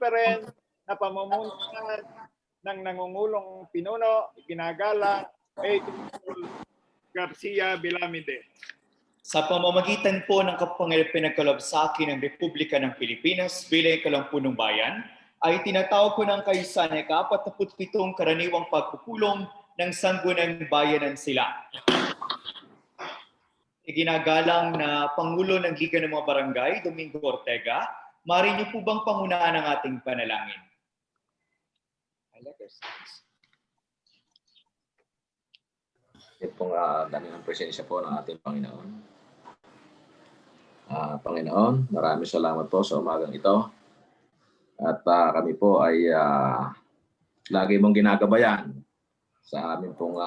conference na pamumunuan ng nangungulong pinuno, ginagalang Tungkol Garcia Vilamide. Sa pamamagitan po ng pinagkalabsakin ng Republika ng Pilipinas bilang kalampunong bayan, ay tinatawag ko ng kaisa na ika-47 karaniwang pagpupulong ng Sangguniang Bayanan Sila. Iginagalang na Pangulo ng Liga ng mga Barangay, Domingo Ortega, maaari niyo po bang pangunahan ang ating panalangin? Ito pong dalang presensya po ng ating Panginoon. Panginoon, maraming salamat po sa umagang ito. At kami po ay lagi mong ginagabayan sa aming pong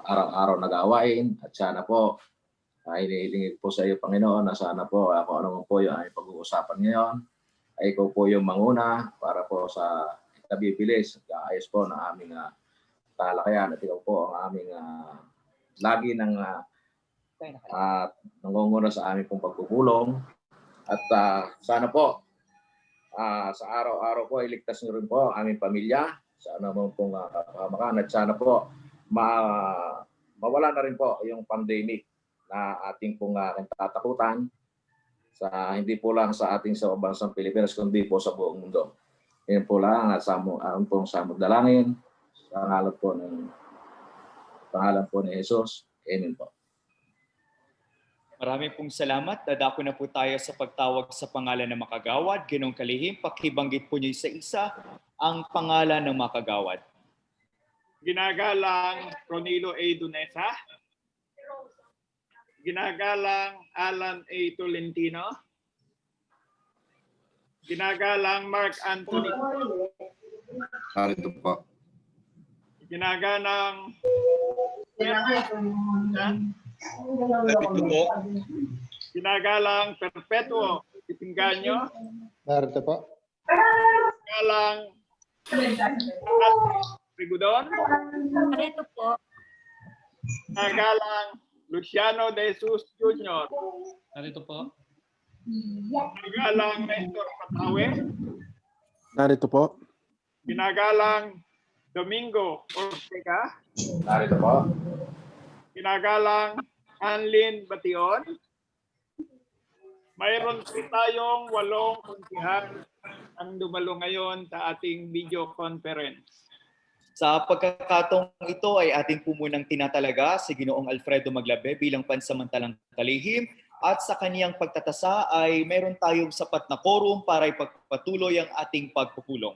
araw-araw na gawain. At sana po, hinihiling po sa iyo, Panginoon, na sana po kung ano po yung aming pag-uusapan ngayon, ay ikaw po yung manguna para po sa ikabibilis at ayos po na aming talakayan. At ikaw po ang aming lagi ng nangunguna sa aming pong pagpupulong. At sana po, sa araw-araw po, iligtas niyo rin po ang aming pamilya sa anumang pong kapahamakan. At sana po, mawala na rin po yung pandemic na ating pong tatakutan sa hindi po lang sa ating sa bansang Pilipinas kundi po sa buong mundo. Yan po lang ang pong samudalangin sa pangalan po ni Jesus. Amen po. Maraming pong salamat. Dadako na po tayo sa pagtawag sa pangalan ng makagawad. Ginong Kalihim, pakibanggit po niyo isa-isa ang pangalan ng makagawad. Ginagalang Ronilo A. Dunesa. Ginagalang Alan A. Tolentino. Ginagalang Mark Anthony. Narito po. Ginagalang Narito po. Ginagalang Perpetuo Itinganyo. Narito po. Ginagalang Rigudon. Narito po. Ginagalang Luciano de Jesus Jr. Narito po. Ginagalang Nestor Patawe. Narito po. Ginagalang Domingo Ortega. Narito po. Ginagalang Anlin Bation. Mayroon po tayong 8 kuntihan ang dumalo ngayon sa ating video conference. Sa pagkakataong ito ay atin po munang tinatalaga si Ginoong Alfredo Maglabe bilang pansamantalang kalihim at sa kaniyang pagtatasa ay meron tayong sapat na quorum para ipagpatuloy ang ating pagpupulong.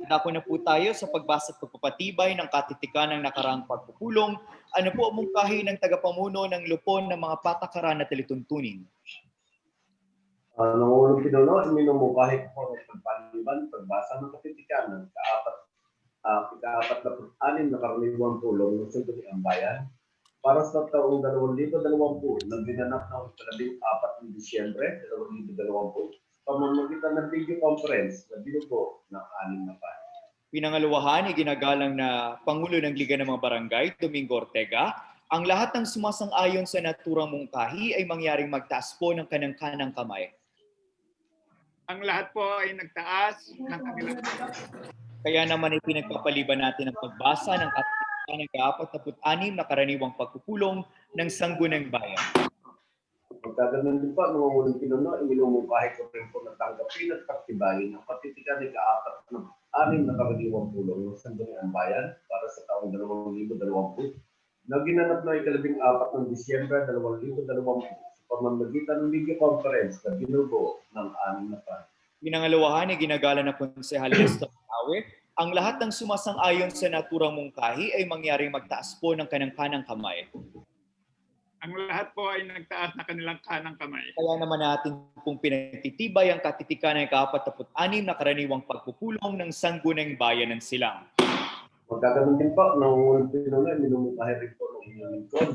Dako na po tayo sa pagbasa at pagpapatibay ng katitikan ng nakaraang pagpupulong. Ano po ang mungkahi ng tagapamuno ng lupon ng mga patakaran na talituntunin? Nangulong pinuno, minumungkahi ko ng pagpaliban, pagbasa ng katitikan ng ika-46 na karaniwang pulong ng Sangguniang Bayan para sa taong 2020 na ginanap ng 14 ng Disyembre 2020 pamamagitan ng video conference na binugo ng 6 na bayan. Pinangaluwahan, iginagalang na Pangulo ng Liga ng mga Barangay, Domingo Ortega, ang lahat ng sumasang-ayon sa naturang mungkahi ay mangyaring magtaas po ng kanang-kanang kamay. Ang lahat po ay nagtaas ng kanilang. Kaya naman ay pinagpapaliban natin ang pagbasa ng katitikan ng ika-46 na karaniwang pagpupulong ng Sangguniang Bayan. Pagkaganon din po, nangungulong pinuno, minumungkahi ko rin po na tanggapin at paktibayin ang katitikan ng ika-46 na karaniwang pulong ng Sangguniang Bayan para sa taong 2020 na ginanap na ika-14 ng Disyembre 2020 sa pamamagitan ng video conference na binugo ng 6 na bayan. Pinangaluwahan ay ginagala na Konsehal Nestor Patawe, ang lahat ng sumasang-ayon sa naturang mungkahi ay mangyaring magtaas po ng kanang-kanang kamay. Ang lahat po ay nagtaas na kanilang kanang kamay. Kaya naman natin pong pinagtitibay ang katitikan ng ika-46 na karaniwang pagpupulong ng Sangguniang Bayan ng Silang. Magkaganon din po, nangungulong pinuno, minumungkahi rin po ng inyong lingkod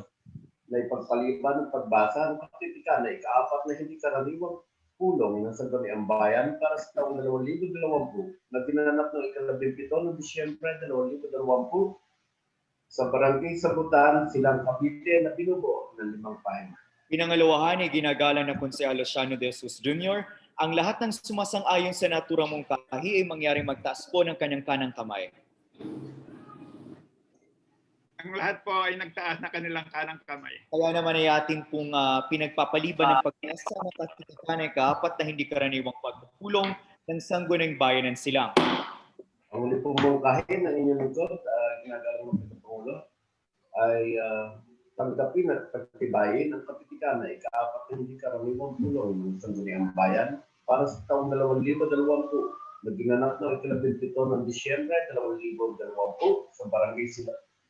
na ipagpaliban ng pagbasa ng katitikan na ika-4 na hindi karaniwang pulong ng Sangguniang Bayan para sa taong 2020 na ginanap ng ika-17 ng Disyembre 2020 sa Barangay Sabutan, Silang Cavite na binubuo ng 5 pahinga. Pinangalawahan ay ginagalang na Konsehal Luciano de Jesus Jr., Ang lahat ng sumasang-ayon sa naturang mungkahi ay mangyaring magtaas po ng kanyang kanang kamay. Ang lahat po ay nagtaas na kanilang kanang kamay. Kaya naman ay atin pong pinagpapaliban ng pag-asa ng katitikan ay kaapat na hindi karaniwang pagpupulong ng Sangguniang Bayan ng Silang. Ang huli pong mungkahi ng inyong lingkod, ginagawa ng Pangulo, ay tanggapin at pagtibayin ang kapitikan na ikaapat na hindi karaniwang pulong ng Sangguniang Bayan para sa taong 2020 na ginanap ng ika-17 ng Disyembre 2020 sa Barangay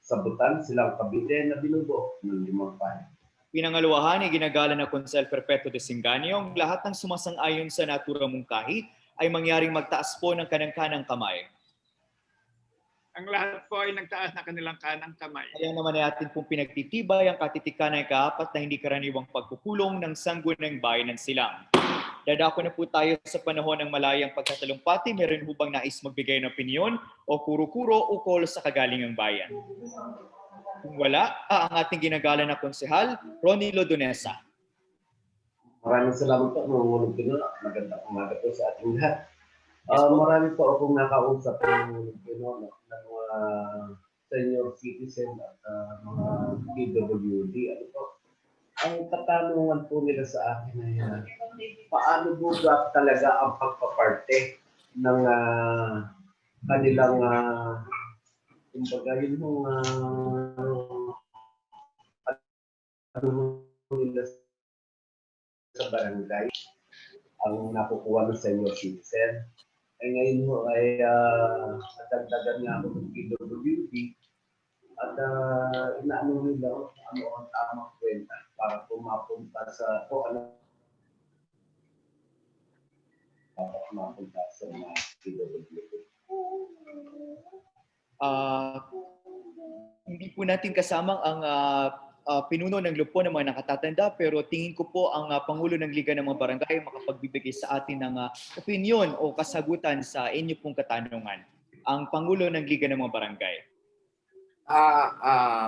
Sabutan, Silang Cavite na binubuo ng 5 bayan. Pinangaluwahan ay ginagala ng Konsel Perpetuo de Singanio, ang lahat ng sumasang-ayon sa naturang mungkahi ay mangyaring magtaas po ng kanang-kanang kamay. Ang lahat po ay nagtaas na kanilang kanang kamay. Kaya naman ay atin pong pinagtitibay ang katitikan ay kaapat na hindi karaniwang pagpupulong ng Sangguniang Bayan ng Silang. Dadako na po tayo sa panahon ng malayang pagkatalumpati. Meron po bang nais magbigay ng opinyon o kuro-kuro ukol sa kagalingang bayan? Kung wala, ang ating ginagala na konsehal, Ronnie Lodonesa. Maraming salamat po, Mangungulo Pino. Magandang umaga po sa ating lahat. Marami po akong nakausap ng Pino ng mga senior citizen at mga PWD. Ano po? Ang katanungan po nila sa akin ay paano po ba talaga ang pagpaparte ng kanilang kumbaga yun yung ano nila sa barangay ang nakukuha ng senior citizen. Ay ngayon mo ay nadagdagan nga ako ng PWD at inaano nila ano ang tamang kwenta para pumapunta sa ano para pumapunta sa mga PWD. Hindi po natin kasamang ang pinuno ng lupon ng mga nakatatanda, pero tingin ko po ang Pangulo ng Liga ng mga Barangay makapagbibigay sa atin ng opinyon o kasagutan sa inyo pong katanungan. Ang Pangulo ng Liga ng mga Barangay.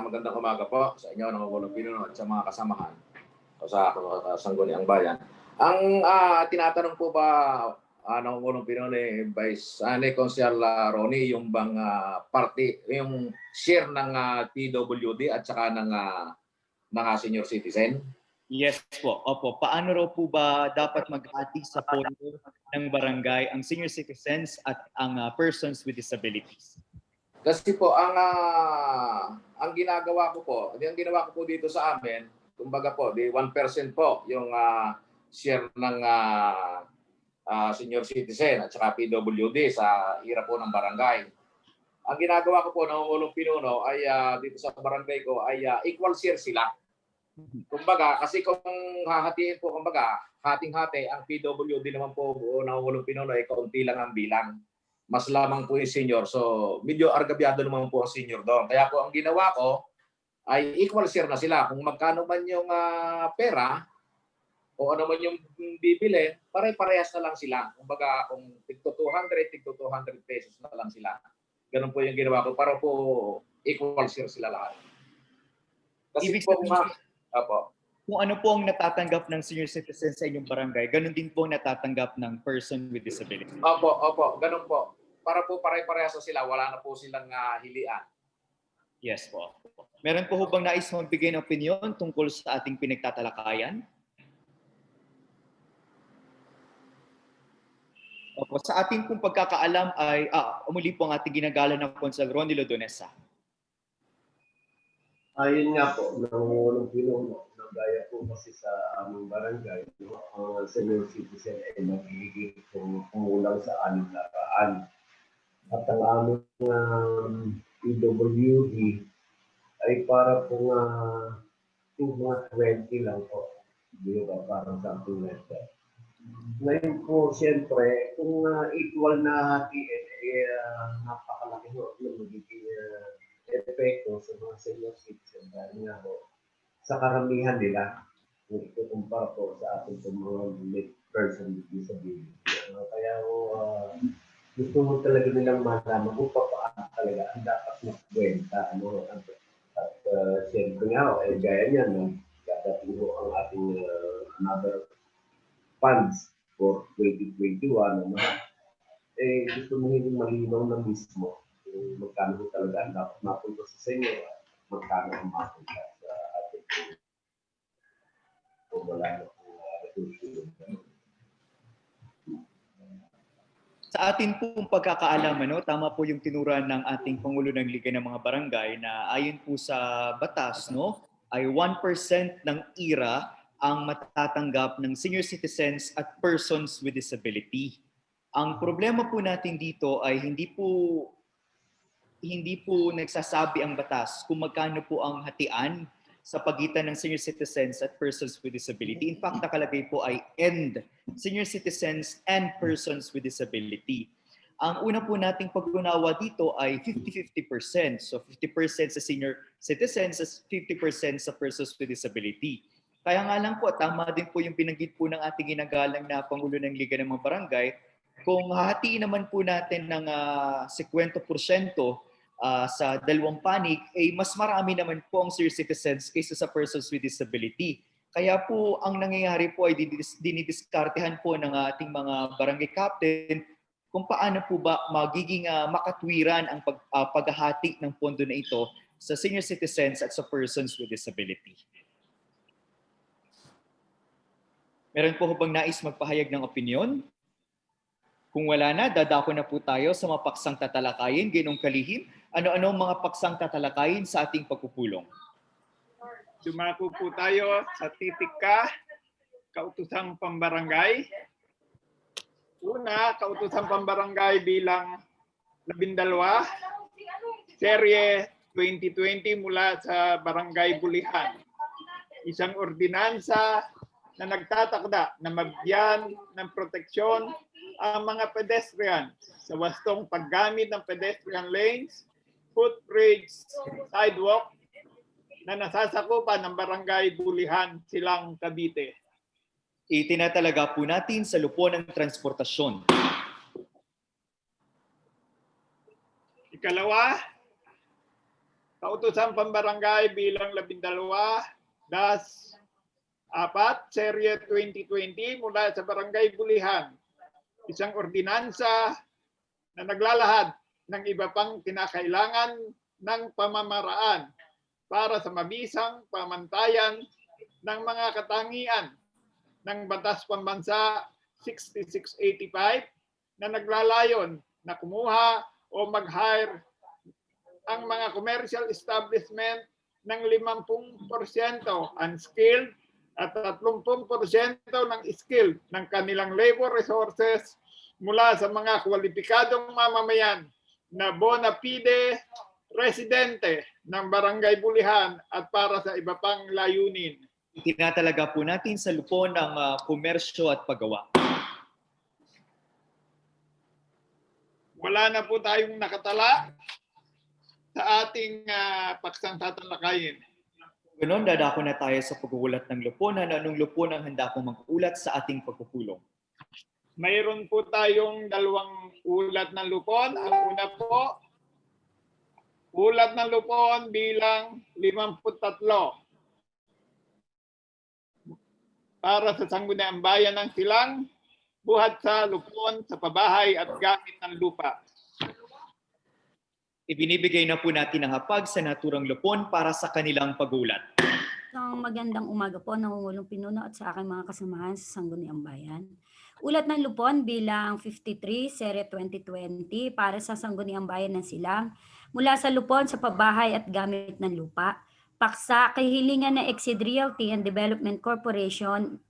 Magandang umaga po sa inyo, Nangungulong Pinuno at sa mga kasamahan o sa Sangguniang Bayan. Ang tinatanong po ba, Nangungulong Pinuno Vice Consul Ronnie, yung bang party, yung share ng PWD at saka ng senior citizen? Yes po. Opo. Paano raw po ba dapat mag-ati sa pondo ng barangay ang senior citizens at ang persons with disabilities? Kasi po ang ginagawa ko po, ang ginawa ko po dito sa amin, kumbaga po, di 1% po yung share ng senior citizen at saka PWD sa hirap po ng barangay. Ang ginagawa ko po ng Nangungulong Pinuno ay dito sa barangay ko ay equal share sila. Kumbaga, kasi kung hahatiin po, kumbaga, hating-hati, ang PWD naman po Nangungulong Pinuno ay kaunti lang ang bilang. Mas lamang po yung senior. So, medyo argabyado naman po ang senior doon. Kaya po ang ginawa ko ay equal share na sila. Kung magkano man yung pera o ano man yung bibili, pare-parehas na lang sila. Kumbaga, kung tigto 200, tigto 200 pesos na lang sila. Ganun po yung ginawa ko para po equal share sila lahat. Kasi Ibig po, sabihin, kung ano po ang natatanggap ng senior citizen sa inyong barangay, ganun din po ang natatanggap ng person with disability. Opo, ganun po. Para po pare-parehas na sila, wala na po silang hilian. Yes po. Meron po bang nais magbigay ng opinion tungkol sa ating pinagtatalakayan? Opo, sa ating pong pagkakaalam ay, muli po ang ating ginagala ng Consul Ronnie Lodonesa. Ayun nga po, Nangungulong Pinuno, gaya po kasi sa aming barangay, ang senior citizen ay magiging kumulang sa 6 na raan. At ang aming PWD ay para po yung mga 20 lang po. Hindi ba parang something like that. Ngayon po, siyempre, kung equal na hatiin, napakalaki po yung magiging epekto sa mga senior citizen dahil nga po sa karamihan nila kung ikukumpara po sa ating mga person with disability. Kaya gusto mo talaga nilang malaman kung paano talaga ang dapat magkwenta. At siyempre nga, gaya niyan, dadating po ang ating another funds for 2021, ano, gusto mo hindi malinaw na mismo kung magkano talaga ang dapat mapunta sa senyo at magkano ang mapunta sa ating kung wala na po resulta. Sa atin pong pagkakaalaman, no, tama po yung tinuran ng ating Pangulo ng Liga ng mga Barangay na ayon po sa batas, no, ay 1% ng IRA ang matatanggap ng senior citizens at persons with disability. Ang problema po natin dito ay hindi po nagsasabi ang batas kung magkano po ang hatian sa pagitan ng senior citizens at persons with disability. In fact, nakalagay po ay and senior citizens and persons with disability. Ang una po nating pag-unawa dito ay 50-50%. So 50% sa senior citizens at 50% sa persons with disability. Kaya nga lang po, tama din po yung binanggit po ng ating ginagalang na Pangulo ng Liga ng mga Barangay. Kung hahatiin naman po natin ng 50% sa dalawang panig, mas marami naman po ang senior citizens kaysa sa persons with disability. Kaya po ang nangyayari po ay dinidiskartehan po ng ating mga barangay captain kung paano po ba magiging makatwiran ang paghahati ng pondo na ito sa senior citizens at sa persons with disability. Meron po bang nais magpahayag ng opinyon? Kung wala na, dadako na po tayo sa mga paksang tatalakayin, Ginoong Kalihim. Ano-ano ang mga paksang tatalakayin sa ating pagpupulong? Dumako po tayo sa titik K, Kautosang Pambarangay. Una, Kautosang Pambarangay bilang 12, serye 2020 mula sa Barangay Bulihan. Isang ordinansa na nagtatakda na mabigyan ng proteksyon ang mga pedestrian sa wastong paggamit ng pedestrian lanes, footbridge, sidewalk na nasasakupan ng Barangay Bulihan, Silang, Cavite. Itinatalaga po natin sa lupon ng transportasyon. Ikalawa, Kautosang Pambarangay bilang 12, Das 4, serye 2020 mula sa Barangay Bulihan. Isang ordinansa na naglalahad ng iba pang kinakailangan ng pamamaraan para sa mabisang pamantayan ng mga katangian ng Batas Pambansa 6685 na naglalayon na kumuha o mag-hire ang mga commercial establishment ng 50% unskilled at 30% ng skilled ng kanilang labor resources mula sa mga kwalipikadong mamamayan na bona fide residente ng Barangay Bulihan at para sa iba pang layunin. Itinatalaga po natin sa lupon ng komersyo at paggawa. Wala na po tayong nakatala sa ating paksang tatalakayin. Ganon, dadako na tayo sa pag-uulat ng lupon. Anong lupon ang handa pong mag-uulat sa ating pagpupulong? Mayroon po tayong 2 ulat ng lupon. Ang una po, ulat ng lupon bilang 53 para sa Sangguniang Bayan ng Silang, buhat sa lupon sa pabahay at gamit ng lupa. Ibinibigay na po natin ang hapag sa naturang lupon para sa kanilang pag-uulat. Isang magandang umaga po, Nangungulong Pinuno at sa aking mga kasamahan sa Sangguniang Bayan. Ulat ng lupon bilang 53, serye 2020 para sa Sangguniang Bayan ng Silang, mula sa lupon sa pabahay at gamit ng lupa. Paksa, kahilingan ng Exceed Realty and Development Corporation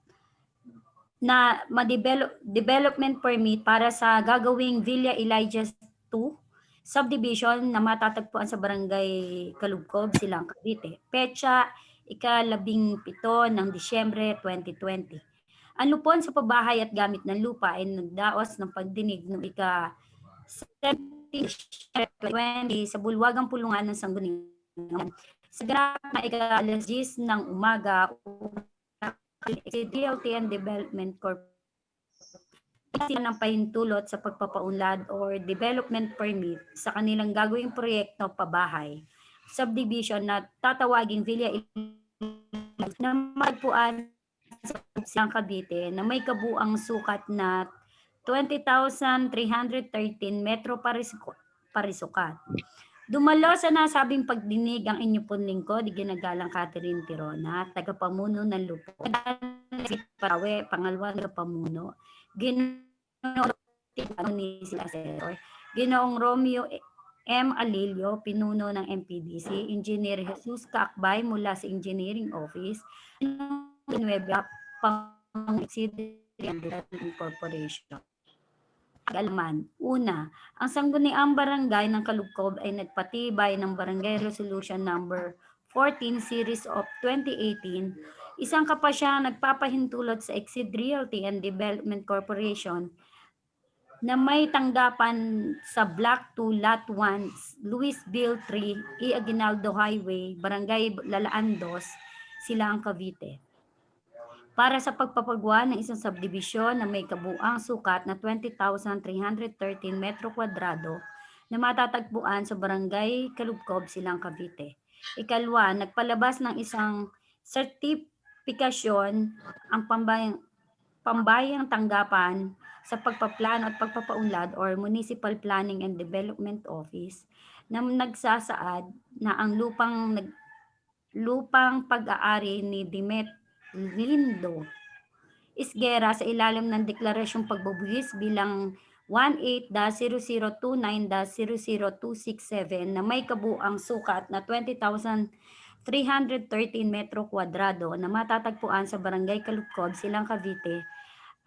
na development permit para sa gagawing Villa Elijah 2 subdivision na matatagpuan sa Barangay Kalugkob, Silang, Cavite. Petsa, ika-17 ng Disyembre 2020. Ang lupon sa pabahay at gamit ng lupa ay nagdaos ng pagdinig ng ika-20 sa bulwagang pulungan ng Sangguniang. Sa ganap na ika-10 ng umaga, Realty and Development Corporation ng pahintulot sa pagpapaunlad or development permit sa kanilang gagawing proyekto pabahay, subdivision na tatawaging Villa na magpuan Silang Cavite na may kabuang sukat na 20,313 metro parisukat. Dumalo sa nasabing pagdinig ang inyo pong lingkod, ginagalang Catherine Tirona, tagapamuno ng Lupon. Parawe, pangalawang tagapamuno. Ginoong Romeo M. Alilio, pinuno ng MPDC, Engineer Jesus Kaakbay mula sa Engineering Office, Nueva Corporation. Alaman. Una, ang sangguniang barangay ng Kalugkob ay nagpatibay ng Barangay Resolution Number 14 Series of 2018, isang kapasyang nagpapahintulot sa Exceed Realty and Development Corporation na may tanggapan sa Block 2, Lot 1, Louisville 3, E. Aguinaldo Highway, Barangay Lalaan 2, Silang Cavite, para sa pagpapagawa ng isang subdivision na may kabuang sukat na 20,313 metro kwadrado na matatagpuan sa Barangay Kalugkob, Silang Cavite. Ikalwa, nagpalabas ng isang sertipikasyon ang pambayang tanggapan sa pagpaplano at pagpapaunlad or Municipal Planning and Development Office na nagsasaad na ang lupang pag-aari ni Dimet Lindo Isguera sa ilalim ng deklarasyong pagbubuwis bilang 18-0029-00267 na may kabuang sukat na 20,313 metro kwadrado na matatagpuan sa Barangay Kalugkob, Silang Cavite,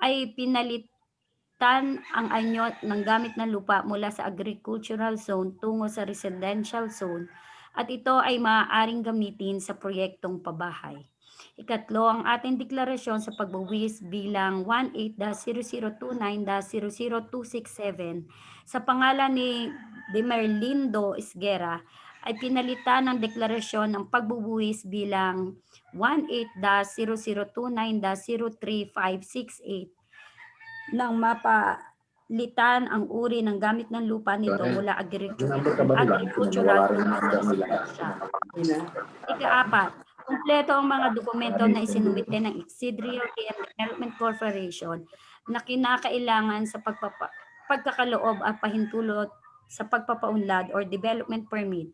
ay pinalitan ang anyo ng gamit ng lupa mula sa agricultural zone tungo sa residential zone at ito ay maaaring gamitin sa proyektong pabahay. Ikatlo, ang ating deklarasyon sa pagbuwis bilang 18-0029-00267 sa pangalan ni Demerlindo Isguera ay pinalitan ng deklarasyon ng pagbubuwis bilang 18-0029-03568 nang mapalitan ang uri ng gamit ng lupa nito mula agricultural to residential. Ika-apat, kumpleto ang mga dokumento na isinumite ng Exceed Realty and Development Corporation na kinakailangan sa pagkakaloob at pahintulot sa pagpapaunlad or development permit.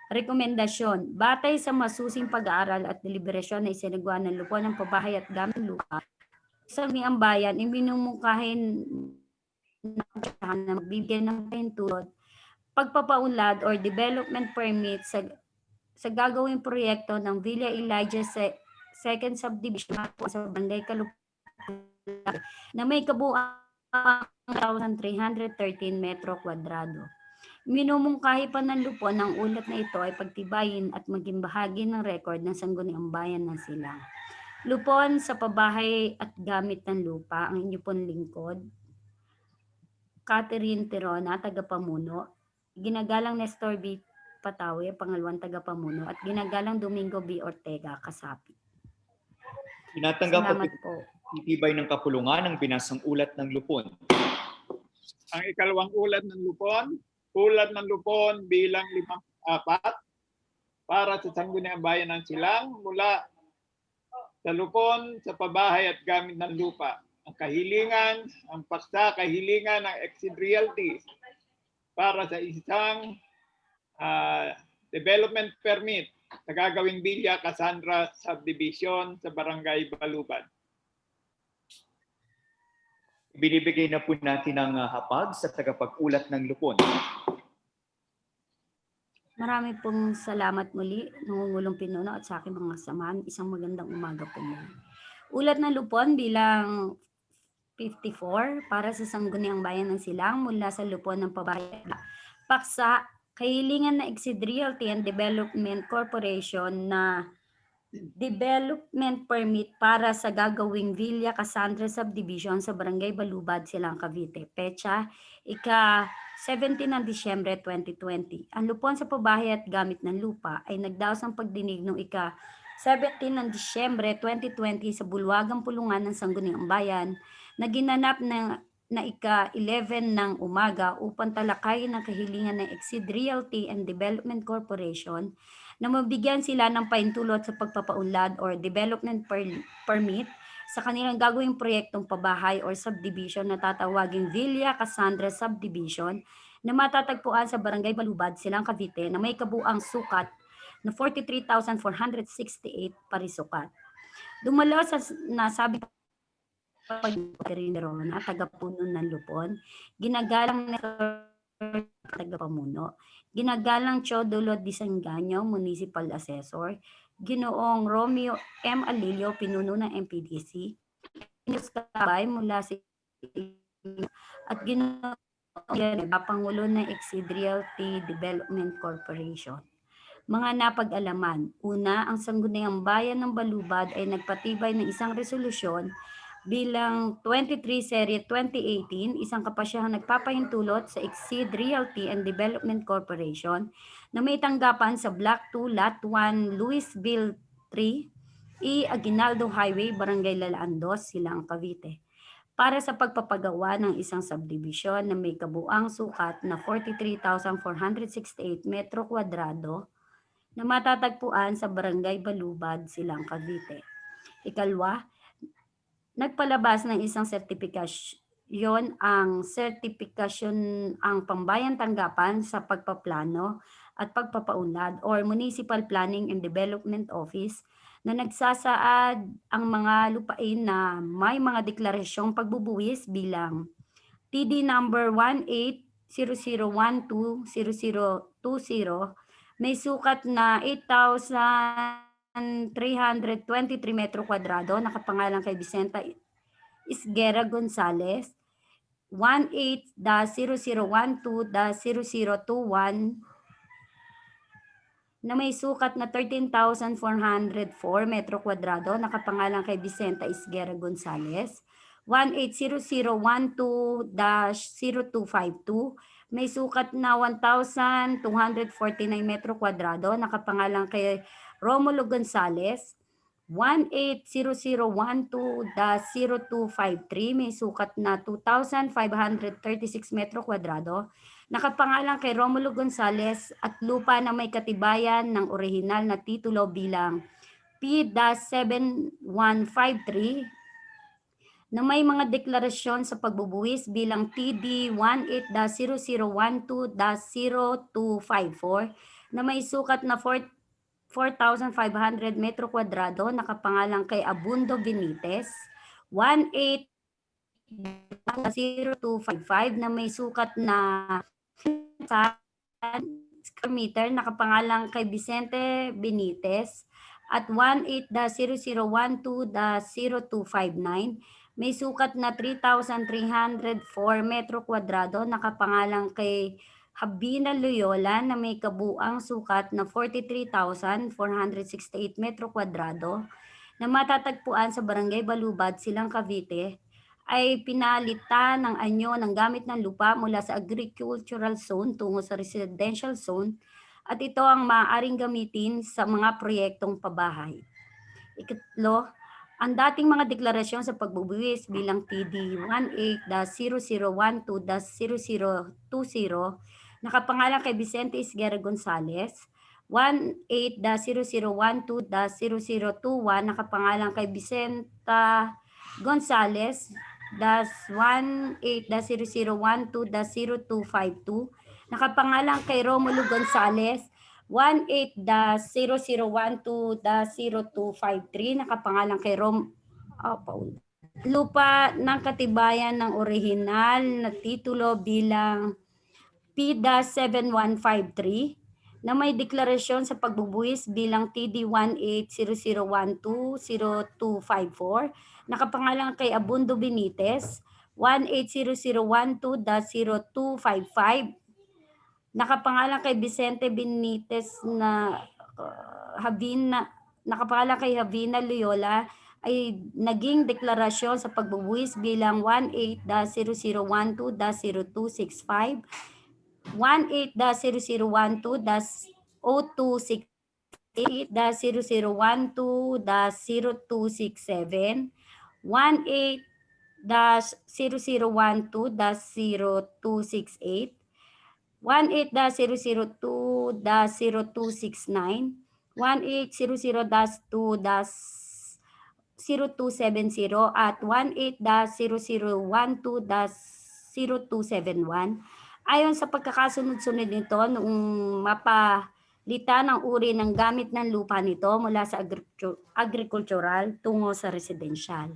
Rekomendasyon, batay sa masusing pag-aaral at deliberasyon na isinagawa ng Lupon ng Pabahay at Gamit Lupa, sa ang bayan, iminumungkahin na magbibigay ng pahintulot, pagpapaunlad or development permit sa gagawing proyekto ng Villa Elijah Second Subdivision sa Barangay Kalugkob na may kabuang 1,313 metro kwadrado. Minumungkahi pa ng Lupon ang ulat na ito ay pagtibayin at maging bahagi ng record ng Sangguniang Bayan ng Silang. Lupon sa Pabahay at Gamit ng Lupa, ang inyo pong lingkod, Catherine Tirona, tagapamuno, ginagalang Nestor B. Patawe, pangalawang tagapamuno, at ginagalang Domingo B. Ortega, kasapi. Tinatanggap Salamat at po. itibay ng kapulungan ng binasang ulat ng Lupon. Ang ikalawang ulat ng Lupon bilang 54 para sa Sangguniang Bayan ng Silang mula sa Lupon sa Pabahay at Gamit ng Lupa. Ang paksa kahilingan ng Exceed Realty para sa isang development permit sa gagawing Villa Cassandra Subdivision sa Barangay Baluban. Binibigay na po natin ang hapag sa tagapag-ulat ng Lupon. Marami pong salamat muli, Nangungulong Pinuno at sa aking mga samahan. Isang magandang umaga po muli. Ulat ng Lupon bilang 54 para sa Sangguniang Bayan ng Silang mula sa Lupon ng Pabahay. Paksa, kahilingan na Exceed Realty and Development Corporation na development permit para sa gagawing Villa Cassandra Subdivision sa Barangay Balubad, Silang Cavite. Petsa, ika-17 ng Disyembre 2020. Ang Lupon sa Pabahay at Gamit ng Lupa ay nagdaos ng pagdinig noong ika-17 ng Disyembre 2020 sa Bulwagang Pulungan ng Sangguniang Bayan na ginanap na ika-11 ng umaga upang talakayin ang kahilingan ng Exceed Realty and Development Corporation na mabigyan sila ng pahintulot sa pagpapaunlad or development permit sa kanilang gagawing proyektong pabahay or subdivision na tatawaging Villa Cassandra Subdivision na matatagpuan sa Barangay Balubad, Silang Cavite na may kabuang sukat na 43,468 parisukat. Dumalo sa nasabing na tagapuno ng Lupon, ginagalang na tagapamuno, ginagalang Chodolo Disanganyo, Municipal Assessor, Ginoong Romeo M. Alilio, pinuno ng MPDC, Kabay mula sa at Ginoong Pangulo ng Exceed Realty Development Corporation. Mga napag-alaman. Una, ang Sangguniang Bayan ng Balubad ay nagpatibay ng isang resolusyon bilang 23 Serye 2018, isang kapasyahang nagpapahintulot sa Exceed Realty and Development Corporation na may tanggapan sa Block 2, Lot 1, Louisville 3, Aguinaldo Highway, Barangay Lalaan 2, Silang Cavite, para sa pagpapagawa ng isang subdivision na may kabuang sukat na 43,468 metro kwadrado na matatagpuan sa Barangay Balubad, Silang Cavite. Ikalwa, nagpalabas ng isang sertipikasyon ang Pambayang Tanggapan sa Pagpaplano at Pagpapaunlad or Municipal Planning and Development Office na nagsasaad ang mga lupain na may mga deklarasyong pagbubuwis bilang TD number 1800120020 may sukat na 8,323 metro kwadrado, nakapangalan kay Vicenta Isguera Gonzales, 18-0012-0021 na may sukat na 13,404 metro kwadrado, nakapangalan kay Vicenta Isguera Gonzales, 18-0012-0252 may sukat na 1,249 metro kwadrado, nakapangalan kay Romulo Gonzales, 18-0012-0253 may sukat na 2,536 metro kwadrado, nakapangalan kay Romulo Gonzales at lupa na may katibayan ng orihinal na titulo bilang P-7153 na may mga deklarasyon sa pagbubuwis bilang TD 18-0012-0254 na may sukat na 4,500 metro kwadrado, nakapangalan kay Abundo Benitez, 18-0255 na may sukat na square meter, nakapangalan kay Vicente Benitez, at 18-0012-0259 may sukat na 3,304 metro kwadrado, nakapangalan kay Habina Loyola na may kabuang sukat na 43,468 metro kwadrado na matatagpuan sa Barangay Balubad, Silang Cavite, ay pinalitan ng anyo ng gamit ng lupa mula sa agricultural zone tungo sa residential zone at ito ang maaaring gamitin sa mga proyektong pabahay. Ikatlo, ang dating mga deklarasyon sa pagbubuwis bilang TD 18-0012-0020 nakapangalan kay Vicente Isguera Gonzales, 18-0012-0021 nakapangalan kay Vicenta Gonzales, 18-0012-0252 nakapangalan kay Romulo Gonzales, 18-0012-0253 nakapangalan kay Paul. Lupa ng katibayan ng orihinal na titulo bilang P-7153 na may deklarasyon sa pagbubuwis bilang TD 18-0012-0254 nakapangalan kay Abundo Benitez, 18-0012-0255 nakapangalan kay Vicente Benitez na nakapangalan kay Habina Loyola ay naging deklarasyon sa pagbubuwis bilang 18-0012-0265, 18-0012-0268, 18-0012-0267, 18-0012-0268, 18-002-0269, 1800-2-0270 at 18-0012-0271. Ayon sa pagkakasunod-sunod nito, noong mapalitan ang uri ng gamit ng lupa nito mula sa agricultural tungo sa residential.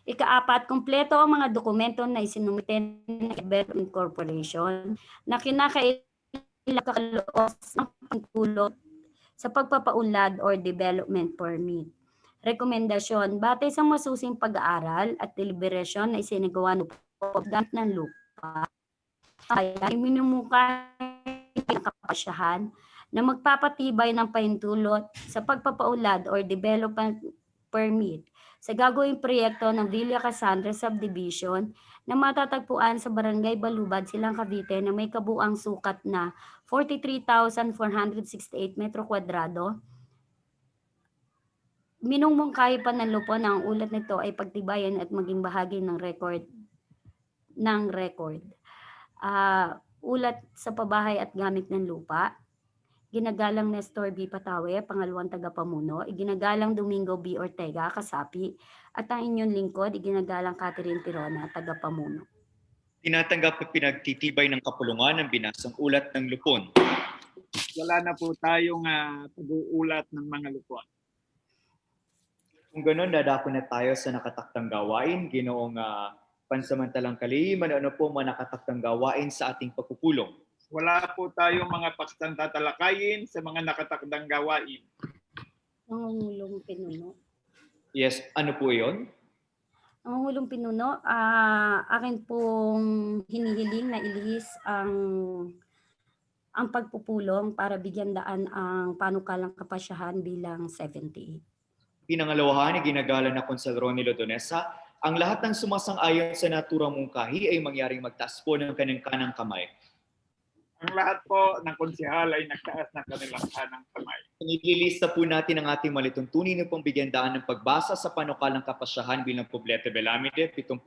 Ika-4, kumpleto ang mga dokumento na isinumite ng Development Corporation na kinakailangan kakalaos ng pagtulot sa pagpapaunlad or development permit. Rekomendasyon, batay sa masusing pag-aaral at deliberasyon na isinagawa ng paggamit ng lupa, ay minumukay ng kapasyahan na magpapatibay ng pahintulot sa pagpapaunlad or development permit sa gagawing proyekto ng Villa Cassandra Subdivision na matatagpuan sa Barangay Balubad, Silang Cavite na may kabuang sukat na 43,468 metro kwadrado. Minumungkahi pa ng lupon na ang ulat nito ay pagtibayan at maging bahagi ng record. Ulat sa pabahay at gamit ng lupa. Ginagalang Nestor B. Patawe, pangalawang tagapamuno. Iginagalang Domingo B. Ortega, kasapi. At ang inyong lingkod, iginagalang Catherine Tirona, tagapamuno. Tinatanggap at pinagtitibay ng kapulungan ang binasang ulat ng lupon. Wala na po tayong pag-uulat ng mga lupon. Kung gano'n, dadako na tayo sa nakataktang gawain. Ginoong pansamantalang kalihim, ano po mga nakataktang gawain sa ating pagpupulong? Wala po tayong mga paksang tatalakayin sa mga nakatakdang gawain. Nangungulong Pinuno. Yes, ano po yun? Nangungulong Pinuno, akin pong hinihiling na ilihis ang pagpupulong para bigyan daan ang panukalang kapasyahan bilang 78. Pinangalawahan ni ginagala na Konsel Ronnie Lodonesa, ang lahat ng sumasang-ayon sa naturang mungkahi ay mangyaring magtaas po ng kanyang kanang kamay. Ang lahat po ng konsehal ay nagtaas ng kanilang kanang kamay. Nililista po natin ang ating malituntunin upang bigyan daan ng pagbasa sa panukalang kapasyahan bilang Poblete Belamide, 78.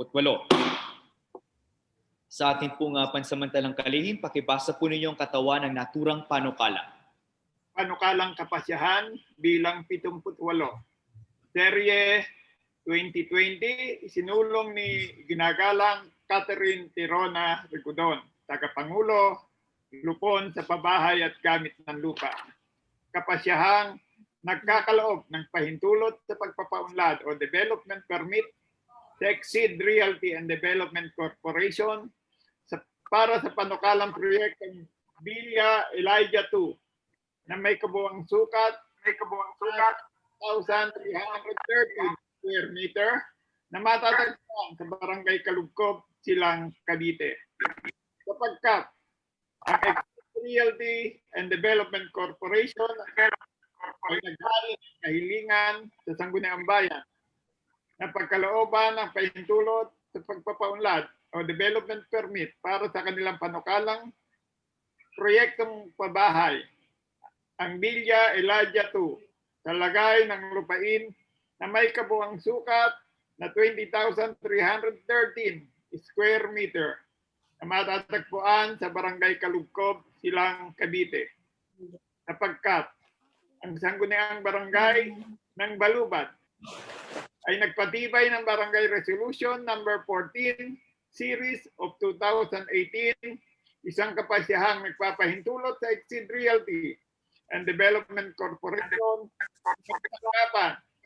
Sa ating pong pansamantalang kalihim, pakibasa po ninyo ang katawan ng naturang panukala. Panukalang kapasyahan bilang 78. Serye 2020, isinulong ni ginagalang Catherine Tirona Rigudon, tagapangulo, lupon sa pabahay at gamit ng lupa. Kapasyahang nagkakaloob ng pahintulot sa pagpapaunlad o development permit sa Exceed Realty and Development Corporation para sa panukalang proyektong Villa Elijah 2 na may kabuang sukat 1,313 square meter na matatagpuan sa Barangay Kalugkob, Silang Cavite. Sapagkat ang Exceed Realty and Development Corporation ay naghari ng kahilingan sa Sangguniang Bayan na pagkalooban ng pahintulot sa pagpapaunlad o development permit para sa kanilang panukalang proyektong pabahay, ang Villa Elijah 2, sa lagay ng lupain na may kabuang sukat na 20,313 square meter na matatagpuan sa Barangay Kalugkob, Silang Cavite. Sapagkat ang Sangguniang Barangay ng Balubad ay nagpatibay ng Barangay Resolution number 14 Series of 2018, isang kapasyahang nagpapahintulot sa Exceed Realty and Development Corporation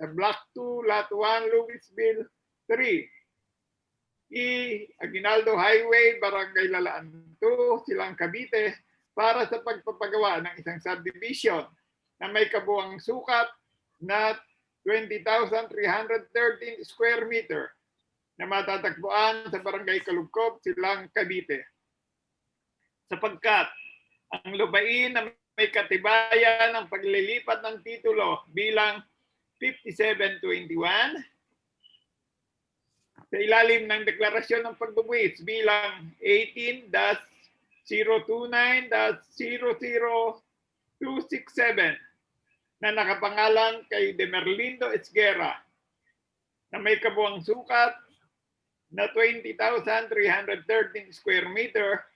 sa Block 2, Lot 1, Louisville 3, Aguinaldo Highway, Barangay Lalaan 2, Silang Cavite, para sa pagpapagawa ng isang subdivision na may kabuang sukat na 20,313 square meter na matatagpuan sa Barangay Kalugkob, Silang Cavite. Sapagkat ang lupain na may katibayan ng paglilipat ng titulo bilang 5721 sa ilalim ng deklarasyon ng pagbubuwis bilang 18-029-00267 na nakapangalan kay Demerlindo Esguerra na may kabuang sukat na 20,313 square meter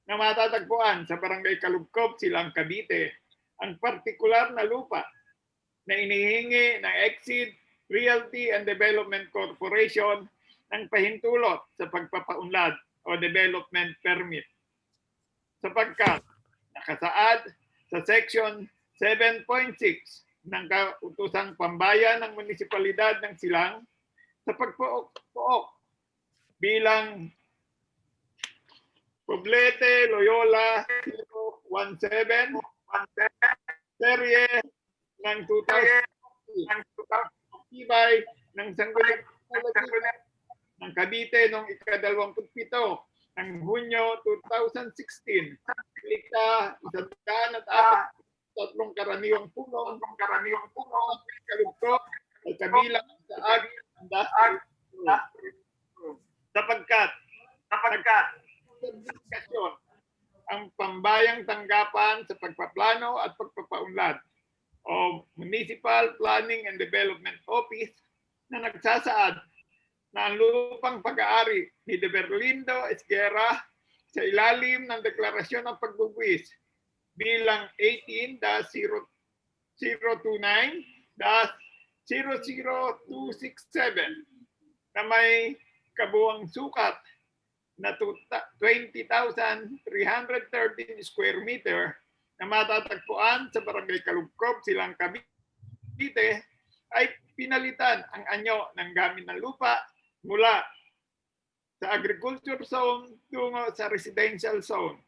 na matatagpuan sa Barangay Kalugkob, Silang Cavite, ang partikular na lupa na inihingi ng Exceed Realty and Development Corporation ng pahintulot sa pagpapaunlad o development permit sapagkat nakasaad sa Section 7.6 ng Kautosang Pambayan ng Munisipalidad ng Silang sa pagpuok bilang Poblete Loyola 017 serye ng 2000 tibay ng Sangguniang ng Cavite noong ika-27 ng Hunyo 2016. Likha 104 karaniwang puno kalugtong ay kabilang sa agi ng sapagkat sertifikasyon ang pambayang tanggapan sa pagpaplano at pagpapaunlad o Municipal Planning and Development Office na nagsasaad na ang lupang pag-aari ni De Berlindo Esguerra sa ilalim ng deklarasyon ng pagbubuwis bilang 18-029-00267 na may kabuuang sukat na 20,313 square meter na matatagpuan sa Barangay Kalugkob, Silang Cavite ay pinalitan ang anyo ng gamit ng lupa mula sa agriculture zone tungo sa residential zone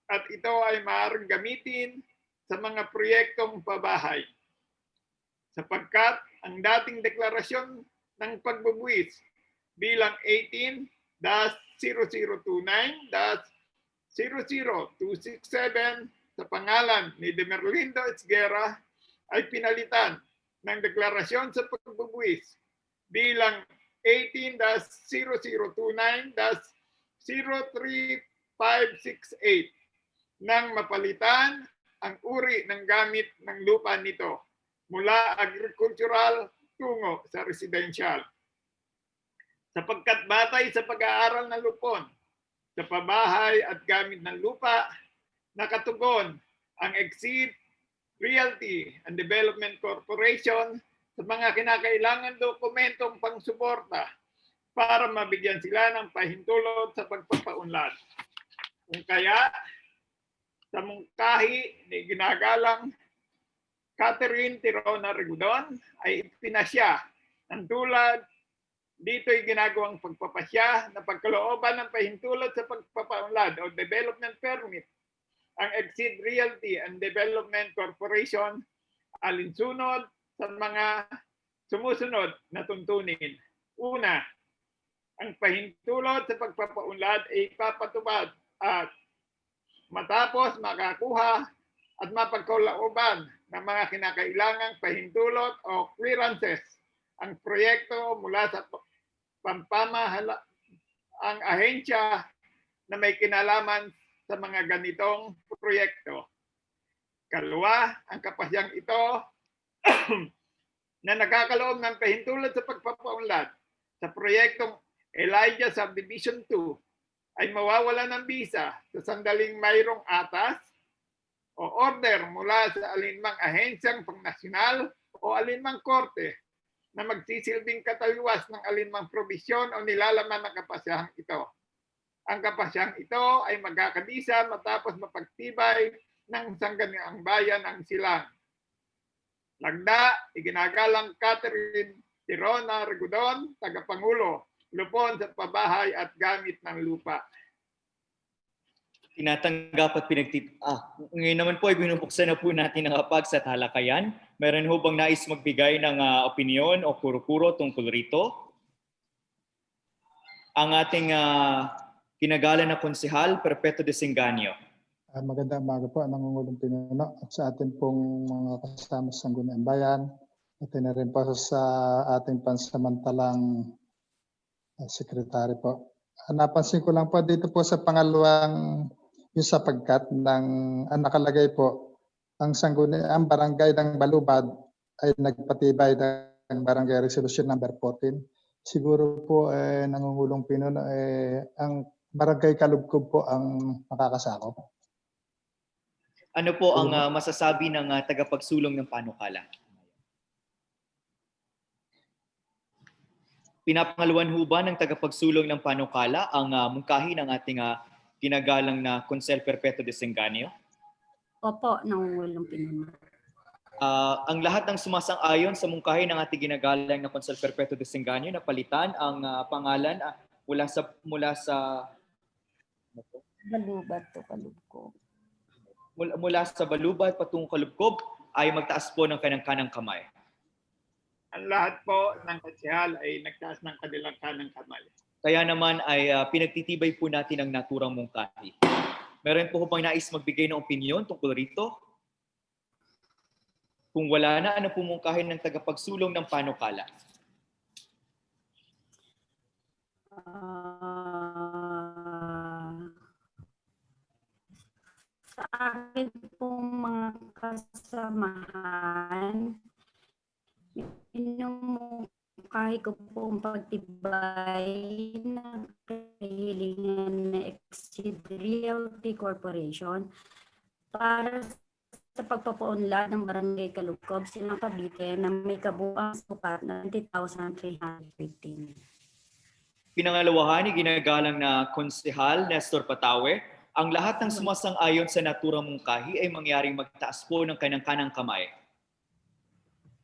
at ito ay maaaring gamitin sa mga proyektong pabahay sapagkat ang dating deklarasyon ng pagbubuwis bilang 18-0029-00267 sa pangalan ni De Merlindo Esguerra ay pinalitan ng deklarasyon sa pagbubuwis bilang 18-009-03568 nang mapalitan ang uri ng gamit ng lupa nito mula agricultural tungo sa residential. Sapagkat batay sa pag-aaral ng lupon sa pabahay at gamit ng lupa, nakatugon ang Exceed Realty and Development Corporation sa mga kinakailangan dokumentong pangsuporta para mabigyan sila ng pahintulot sa pagpapaunlad. Kung kaya, sa mungkahi ni ginagalang Catherine Tirona Regudon ay ipinasya ng tulad dito'y ginagawang pagpapasya na pagkalooban ng pahintulot sa pagpapaunlad o development permit ang Exceed Realty and Development Corporation alinsunod sa mga sumusunod na tuntunin. Una, ang pahintulot sa pagpapaunlad ay ipapatupad at matapos makakuha at mapagkalooban ng mga kinakailangang pahintulot o clearances ang proyekto mula sa pampamahala ang ahensya na may kinalaman sa mga ganitong proyekto. Kalwa, ang kapasyang ito na nakakaloob ng pahintulot sa pagpapaunlad sa proyektong Elijah Subdivision 2 ay mawawala ng bisa sa sandaling mayroong atas o order mula sa alinmang ahensyang pangnasyonal o alinmang korte na magsisilbing kataliwas ng alinmang probisyon o nilalaman ng kapasyahang ito. Ang kapasyahang ito ay magkakabisa matapos mapagtibay ng sangguniang bayan ng Silang. Lagda, iginagalang Catherine Tirona Regudon, tagapangulo, lupon sa pabahay at gamit ng lupa. Tinatanggap at ngayon naman po ay binubuksan na po natin ang hapag sa talakayan. Meron ho bang nais magbigay ng opinyon o kuro-kuro tungkol rito? Ang ating kinagalan na konsehal, Perpetuo Desenganio. Magandang umaga po, Nangungulong Pinuno, at sa ating pong mga kasama sa Sangguniang Bayan, at na rin po sa ating pansamantalang sekretary po. Napansin ko lang po dito po sa pangalawang yung sapagkat ng nakalagay po, ang Sangguniang Barangay ng Balubad ay nagpatibay ng Barangay Resolution number 14. Siguro po Nangungulong Pinuno, ang Barangay Kalugkob po ang makakasakop. Ano po ang masasabi ng tagapagsulong ng panukala? Pinapangaluan ho ba ng tagapagsulong ng panukala ang mungkahi ng ating ginagalang na Konsel Perpetuo Desenganyo? Opo, nangungulong pinuno. Ang lahat ng sumasang-ayon sa mungkahi ng ating ginagalang na Konsel Perpetuo Desenganyo na palitan ang pangalan mula sa Balubad to Kalubko. mula sa Balubad patungong Kalubkob ay magtaas po ng kanang-kanang kamay. Ang lahat po ng kasihal ay nagtaas ng kanilang kanang kamay. Kaya naman ay pinagtitibay po natin ang naturang mungkahi. Meron po bang nais magbigay ng opinyon tungkol rito? Kung wala na, ano po mungkahin ng tagapagsulong ng panukala? Sa akin pong mga kasamahan, minumungkahi ko pong pagtibay ng kahilingan na Exceed Realty Corporation para sa pagpapaunlad ng Barangay Kalubkob, Silang Cavite na may kabuuang sukat na 20,315. Pinangalawahan ni ginagalang na Konsehal Nestor Patawe, ang lahat ng sumasang-ayon sa naturang mungkahi ay mangyaring magtaas po ng kanang-kanang kamay.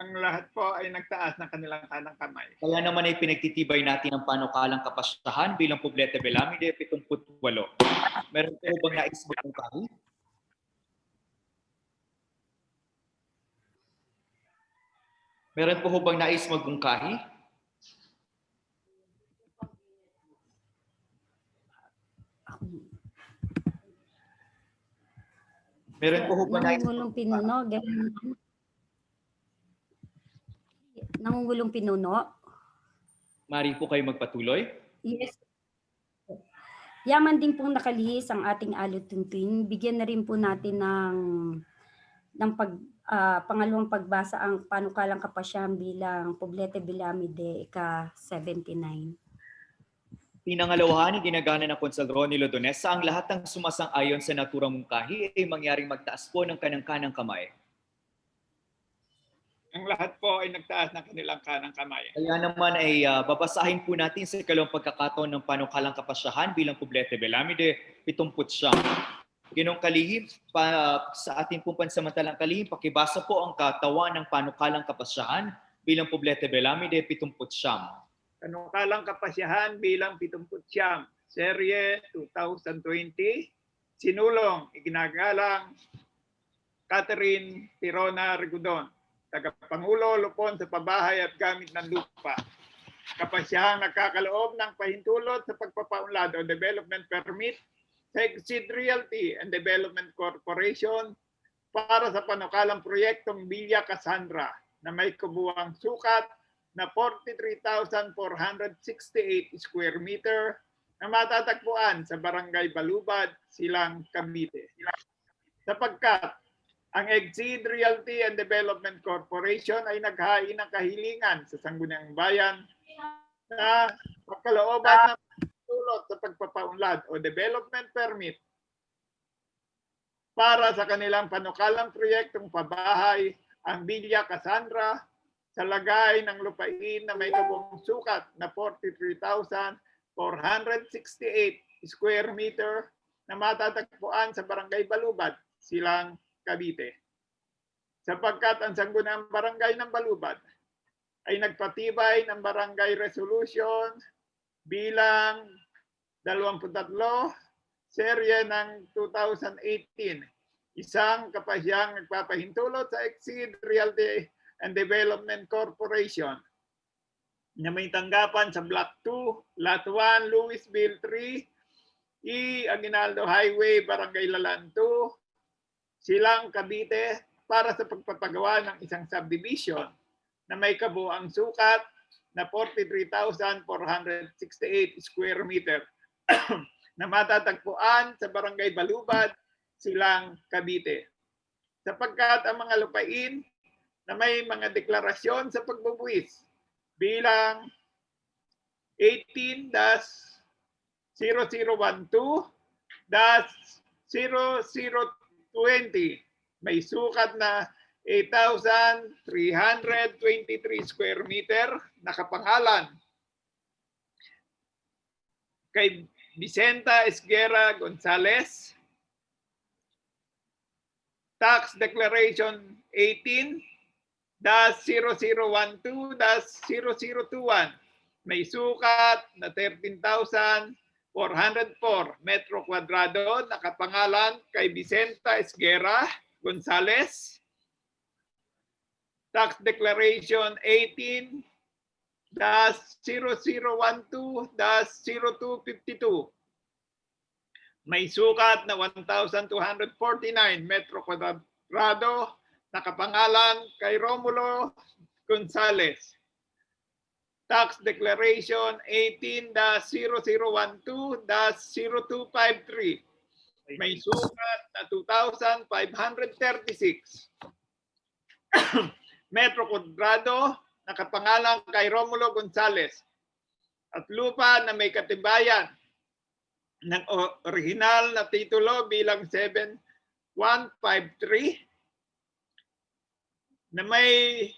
Ang lahat po ay nagtaas ng kanilang kanang kamay. Kaya naman ay pinagtitibay natin ang panukalang kapasyahan bilang Poblete Belamide 78. Meron po bang nais magmungkahi? Meron po bang nais magmungkahi? Meron po bang nais Nangungulong pinuno, Nangungulong pinuno. Mari po kayo magpatuloy. Yes. Yaman din pong nakalihis ang ating alutuntuin. Bigyan na rin po natin ng pangalawang pagbasa ang panukalang kapasyahan bilang Poblete Belamide ika-79. Pinangalawahan ni ginagana ng Konsel Ronnie Lodonesa, ang lahat ng sumasang-ayon sa naturang mungkahi ay mangyaring magtaas po ng kanang-kanang kamay. Ang lahat po ay nagtaas ng kanilang kanang kamay. Kaya naman ay babasahin po natin sa ikalawang pagkakataon ng panukalang kapasyahan bilang Poblete Belamide 70. Ginong kalihim, sa ating pong pansamantalang kalihim, pakibasa po ang katawan ng panukalang kapasyahan bilang Poblete Belamide 70. Panukalang kapasyahan bilang 70, serye 2020, sinulong iginagalang Catherine Tirona Rigudon, tagapangulo lupon sa pabahay at gamit ng lupa. Kapasyahang nagkakaloob ng pahintulot sa pagpapaunlad o development permit sa Exceed Realty and Development Corporation para sa panukalang proyektong Villa Cassandra na may kabuuang sukat na 43,468 square meter na matatagpuan sa Barangay Balubad, Silang Cavite. Sapagkat ang Exceed Realty and Development Corporation ay naghain ng kahilingan sa Sangguniang Bayan na pagkalooban ng tulot sa pagpapaunlad o development permit para sa kanilang panukalang proyektong pabahay ang Villa Cassandra sa lagay ng lupain na may kabuuang sukat na 43,468 square meter na matatagpuan sa Barangay Balubad, Silang Cavite. Sapagkat ang Sangguniang Barangay ng Balubad ay nagpatibay ng Barangay Resolution bilang 23, serye ng 2018, isang kapasyang nagpapahintulot sa Exceed Realty and Development Corporation na may tanggapan sa Block 2, Lot 1, Louisville 3, Aguinaldo Highway, Barangay Lalan 2, Silang Cavite para sa pagpapagawa ng isang subdivision na may kabuuang sukat na 43,468 square meter na matatagpuan sa Barangay Balubad, Silang Cavite. Sapagkat ang mga lupain na may mga deklarasyon sa pagbubuwis bilang 18-0012-0020 may sukat na 8,323 square meter nakapangalan kay Vicenta Esguera Gonzalez. Tax Declaration 18-0012-0021. May sukat na 13,404 metro kwadrado, nakapangalan kay Vicenta Esguera Gonzalez. Tax Declaration 18-0012-0252. May sukat na 1,249 metro kwadrado, nakapangalan kay Romulo Gonzalez. Tax Declaration 18-0012-0253. May sukat na 2,536 metro kwadrado, nakapangalan kay Romulo Gonzalez. At lupa na may katibayan ng original na titulo bilang 7153 na may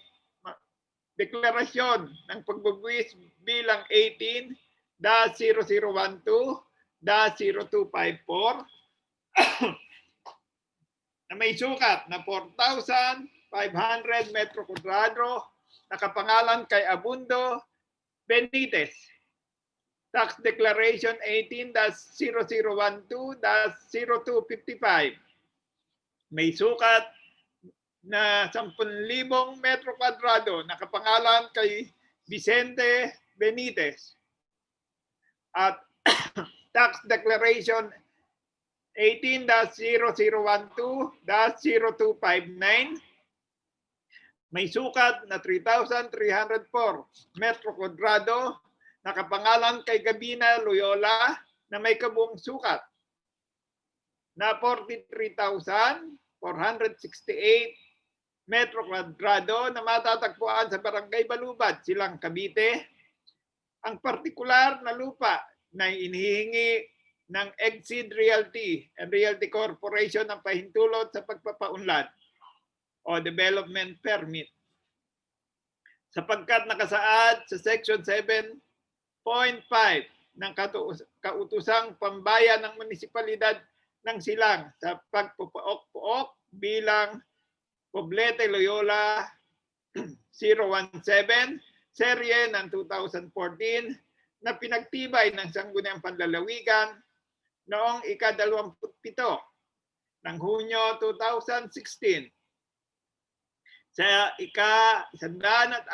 deklarasyon ng pagbubuwis bilang 18-0012-0254 na may sukat na 4,500 metro kwadrado, nakapangalan kay Abundo Benitez. Tax Declaration 18-0012-0255. May sukat na 10,000 metro kwadrado, nakapangalan kay Vicente Benitez. At Tax Declaration 18-0012-0259. May sukat na 3,304 metro kwadrado, nakapangalan kay Gabina Loyola na may kabuang sukat na 43,468 metro kwadrado na matatagpuan sa Barangay Balubad, Silang, Cavite. Ang partikular na lupa na inihingi ng Exceed Realty and Realty Corporation ang pahintulot sa pagpapaunlad o development permit. Sapagkat nakasaad sa Section 7.5 ng Kautosang Pambayan ng Munisipalidad ng Silang sa pagpupuok-puok bilang Poblete Loyola 017, serye ng 2014 na pinagtibay ng Sangguniang Panlalawigan noong ika-27 ng Hunyo 2016. Sa ika-143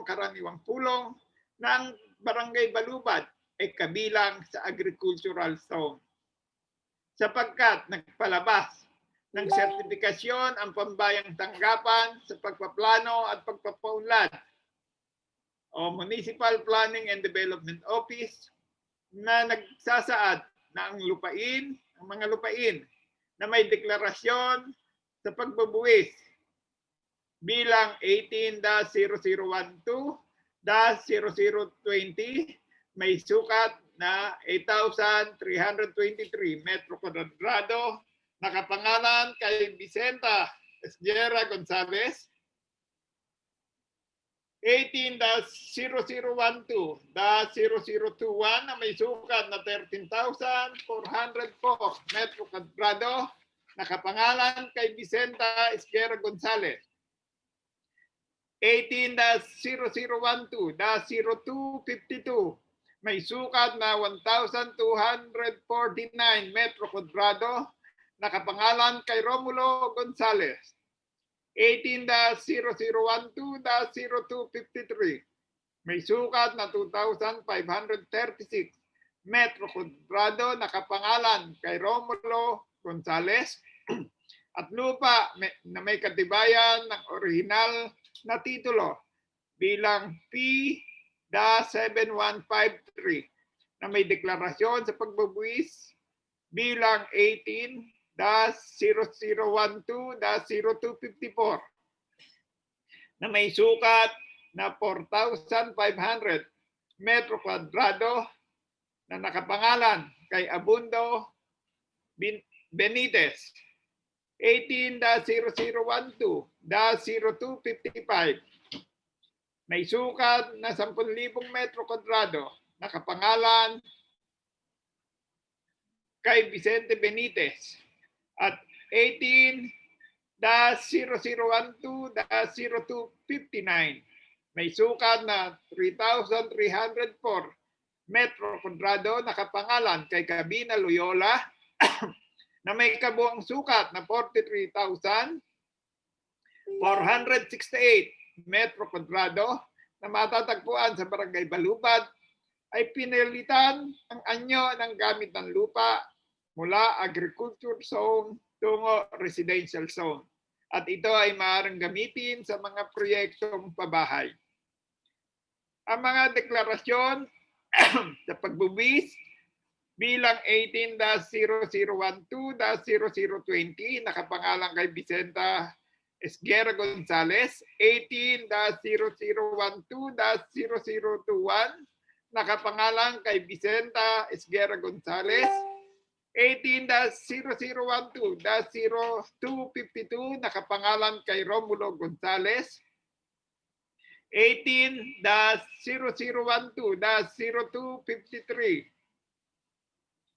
karaniwang pulong ng Barangay Balubad ay kabilang sa agricultural zone. Sapagkat nagpalabas ng sertifikasyon ang pambayang tanggapan sa pagpaplano at pagpapaunlad o Municipal Planning and Development Office na nagsasaad na ang mga lupain na may deklarasyon sa pagbubuwis bilang 18-0012-0020 may sukat na 8,323 metro kwadrado, nakapangalan kay Vicenta Esguera Gonzalez. 18-0012-0021 na may sukat na 13,404 metro kwadrado, nakapangalan kay Vicenta Esguera Gonzalez. 18-0012-0252 may sukat na 1,249 metro kwadrado, nakapangalan kay Romulo Gonzalez. 18-0012-0253 may sukat na 2,536 metro kwadrado, nakapangalan kay Romulo Gonzalez. At lupa na may katibayan ng original na titulo bilang P-7153 na may deklarasyon sa pagbubuwis bilang 18-0012-0254 na may sukat na 4,500 metro kwadrado na nakapangalan kay Abundo Benitez. 18-0012-0255 may sukat na 10,000 metro kwadrado, nakapangalan kay Vicente Benitez. At 18-0012-0259 may sukat na 3,304 metro kwadrado nakapangalan kay Gabina Loyola na may kabuang sukat na 43,468 metro kwadrado na matatagpuan sa Barangay Balubad ay pinilitan ang anyo ng gamit ng lupa mula agriculture zone tungo residential zone. At ito ay maaaring gamitin sa mga proyektong pabahay. Ang mga deklarasyon sa pagbubuwis bilang 18-0012-0020 nakapangalan kay Vicenta Esguerra Gonzalez, 18-0012-0021 nakapangalan kay Vicenta Esguerra Gonzalez, 18-0012-0252 nakapangalan kay Romulo Gonzalez, 18-0012-0253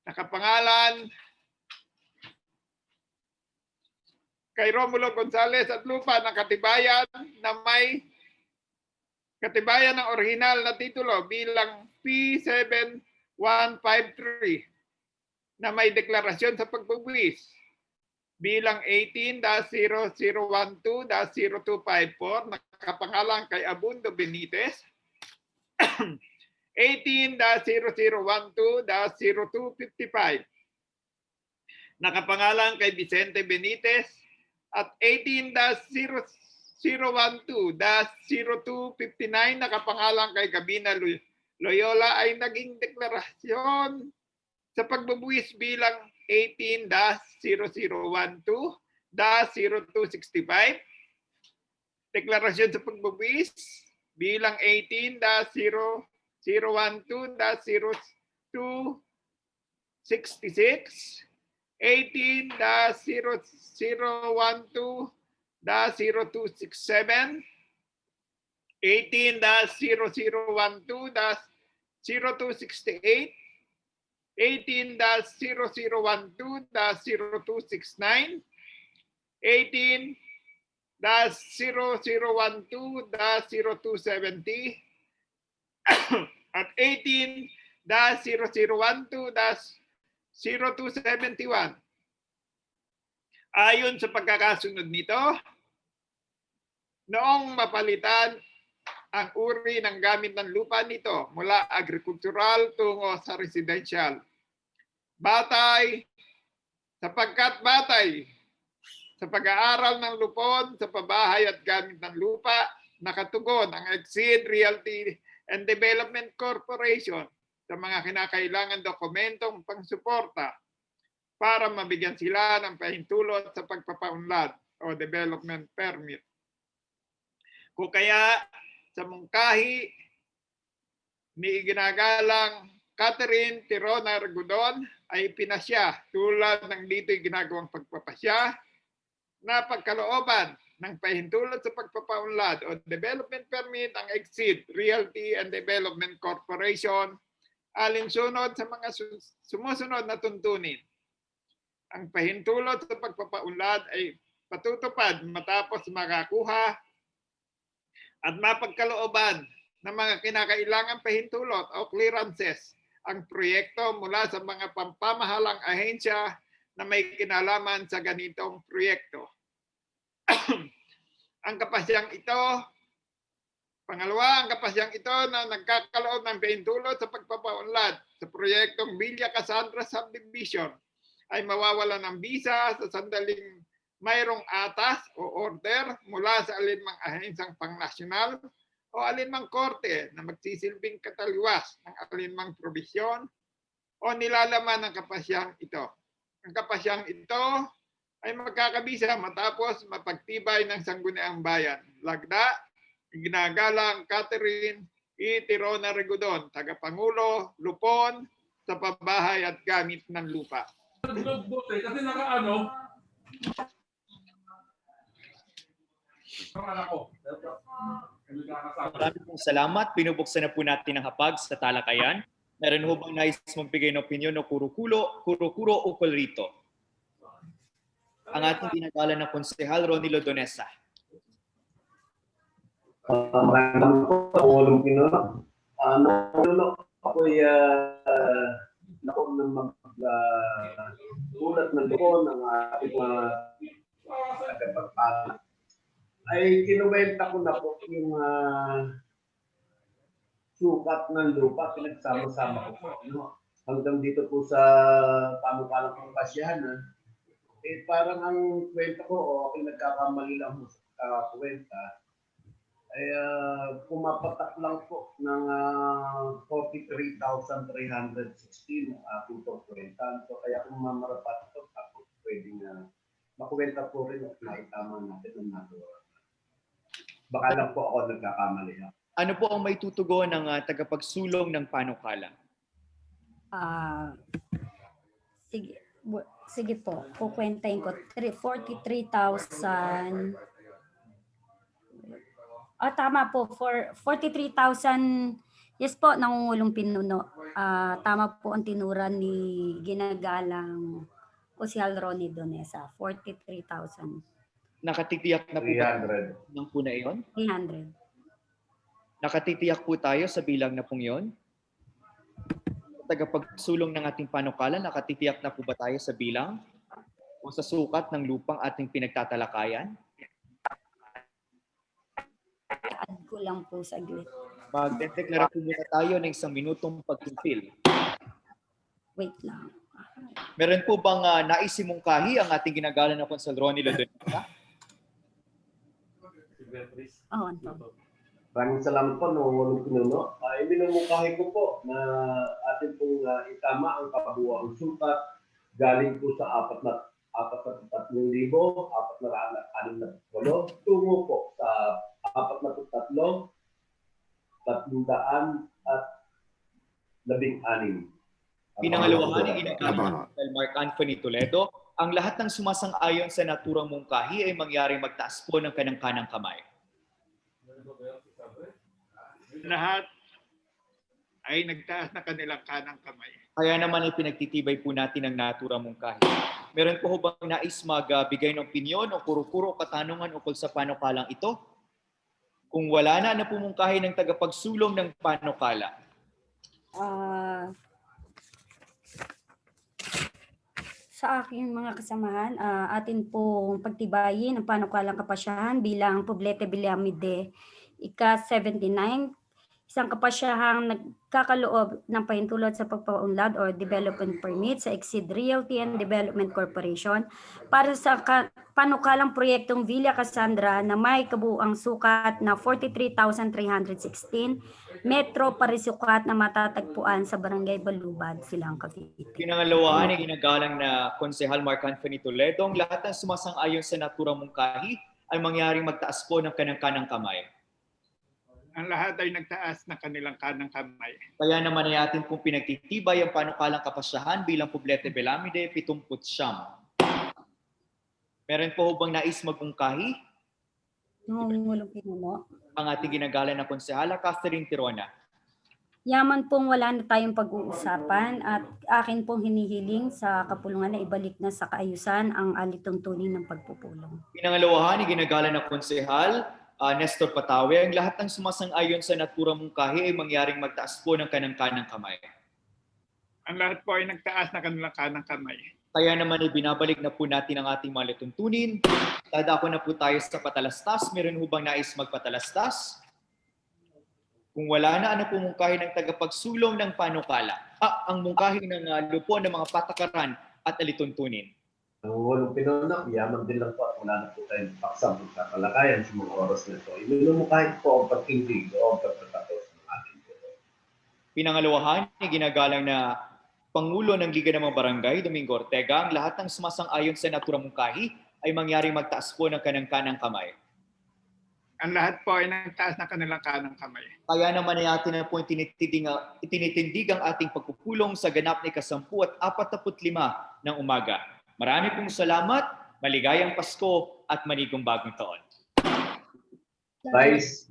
nakapangalan kay Romulo Gonzalez at lupa ng katibayan na may katibayan ng orihinal na titulo bilang P7153 na may deklarasyon sa pagbubuwis bilang 18-0012-0254 nakapangalan kay Abundo Benitez, 18-0012-0255 nakapangalan kay Vicente Benitez at 18-0012-0259 nakapangalan kay Gabina Loyola ay naging deklarasyon sa pagbubuwis bilang 18-0012-0265, deklarasyon sa pagbubuwis bilang 18-0012-0266, 18-0012-0267, 18-0012-0268, 18-0012-0269, 18-0012-0270, at 18-0012-0271. Ayon sa pagkakasunod nito, noong mapalitan ang uri ng gamit ng lupa nito mula agricultural tungo sa residential. Sapagkat batay sa pag-aaral ng lupon sa pabahay at gamit ng lupa, nakatugon ang Exceed Realty and Development Corporation sa mga kinakailangan dokumentong pangsuporta para mabigyan sila ng pahintulot sa pagpapaunlad o development permit. Kung kaya sa mungkahi ni ginagalang Catherine Tirona Argudon ay pinasya tulad ng dito'y ginagawang pagpapasya na pagkalooban ng pahintulot sa pagpapaunlad o development permit ang Exceed Realty and Development Corporation alinsunod sa mga sumusunod na tuntunin. Ang pahintulot sa pagpapaunlad ay patutupad matapos makakuha at mapagkalooban ng mga kinakailangang pahintulot o clearances ang proyekto mula sa mga pampamahalang ahensya na may kinalaman sa ganitong proyekto. Ang kapasyang ito, pangalawa, ang kapasyang ito na nagkakaloob ng pahintulot sa pagpapaunlad sa proyektong Villa Cassandra Subdivision ay mawawala ng bisa sa sandaling mayroong atas o order mula sa alinmang ahensyang pangnasyonal o alinmang korte na magsisilbing kataliwas ng alinmang probisyon o nilalaman ng kapasyang ito. Ang kapasyang ito ay magkakabisa matapos mapagtibay ng Sangguniang Bayan. Lagda, ginagalang Catherine E. Tirona Argudon, tagapangulo, lupon, sa pabahay at gamit ng lupa. Kasi nakaano, Maraming salamat. Binubuksan na po natin ang hapag sa talakayan. Meron ho bang nais magbigay ng opinion o kuro-kuro ukol rito? Ang ating ginagalan na konsehal, Ronnie Lodonesa. Maraming po, Pangulong Pinono. Ako'y naku na mag-ulat ng doon ng ating mga tagapagpala. Ay kinuwenta ko na po yung sukat ng lupa, pinagsama-sama ko po. No? Hanggang dito po sa panukalang pangkasyahan. Parang ang kwenta ko, o aking nagkakamali lang sa kwenta, ay pumapatak lang po ng 43,316 aking pagkwenta. So kaya kung mamarapat ito, tapos pwedeng makwenta po rin at naitama natin ang natuwa. Baka lang po ako nagkakamali. Ano po ang may tutugon ng tagapagsulong ng panukala? Sige po, kukwentahin ko. 43,000. Tama po. For 43,000, yes po, Nangungulong Pinuno. Tama po ang tinuran ni ginagalang Konsehal Ronnie Lodonesa. 43,000. Nakatitiyak na po ba 300. ng po na iyon? 300. Nakatitiyak po tayo sa bilang na pong iyon? Tagapagsulong ng ating panukala, nakatitiyak na po ba tayo sa bilang o sa sukat ng lupang ating pinagtatalakayan? Add ko lang po saglit. Magdedeklara po muna tayo ng 1 minutong pagpipil. Wait lang. Meron po bang naisimungkahi ang ating ginagalan na Konsehal Ronnie Lodonesa? Ano? Maraming salamat po, Nangungulong Pinuno. Minumungkahi ko po na atin pong itama ang kabuuang sukat galing po sa 43,468 tungo po sa 43,316. Pinangalawahan ng ginagalan ng Mark Anthony Toledo, ang lahat ng sumasang-ayon sa naturang mungkahi ay mangyaring magtaas po ng kanang-kanang kamay. Lahat ay nagtaas na kanilang kanang kamay. Kaya naman ay pinagtitibay po natin ang naturang mungkahi. Meron po bang nais magbigay ng opinyon o kuro-kuro katanungan ukol sa panukalang ito? Kung wala na pumungkahi ng tagapagsulong ng panukala. Sa aking mga kasamahan, atin pong pagtibayin ang panukalang kapasyahan bilang Poblete Bilamide ika-79, isang kapasyahang nagkakaloob ng pahintulot sa pagpapaunlad or development permit sa Exceed Realty and Development Corporation para sa panukalang proyektong Villa Cassandra na may kabuuang sukat na 43,316 metro parisukat na matatagpuan sa Barangay Balubad, Silang Cavite. Pinangalawahan ay ginagalang na Konsehal Mark Anthony Toledo, ang lahat ng sumasang-ayon sa naturang mungkahi ay mangyaring magtaas po ng kanang-kanang kamay. Ang lahat ay nagtaas na kanilang kanang kamay. Kaya naman ay atin pong pinagtitibay ang panukalang kapasyahan bilang Poblete Bilamide 79. Meron po bang nais magmungkahi? Nangungulong Pinuno. Ang ating ginagalan na konsehala, Catherine Tirona. Yaman pong wala na tayong pag-uusapan at akin pong hinihiling sa kapulungan na ibalik na sa kaayusan ang alituntunin ng pagpupulong. Pinangalawahan ay ginagalan na konsehal, Nestor Patawe, ang lahat ng sumasang-ayon sa naturang mungkahi ay mangyaring magtaas po ng kanang-kanang kamay. Ang lahat po ay nagtaas na kanilang kanang kamay. Kaya naman ay binabalik na po natin ang ating mga lituntunin. Dadako na po tayo sa patalastas. Meron hubang nais magpatalastas? Kung wala na, ano po mungkahi ng tagapagsulong ng panukala? Ang mungkahi ng lupon ng mga patakaran at alituntunin. Nangungulong Pinuno, yaman din lang po at wala na po tayong paksang pagkakalakayan sa mga oras na ito. Inulumukahit po ang pagtindig o ang pagtatapos ng ating ito. Pinangalawahan, ginagalang na Pangulo ng Liga ng mga Barangay, Domingo Ortega, ang lahat ng sumasang-ayon sa naturang mungkahi ay mangyaring magtaas po ng kanang-kanang kamay. Ang lahat po ay nagtaas na kanilang kanang kamay. Kaya naman ay atin na po itinitindig ang ating pagpupulong sa ganap ni Kasampu at 45 ng umaga. Marami pong salamat, maligayang Pasko at manigong bagong taon. Vice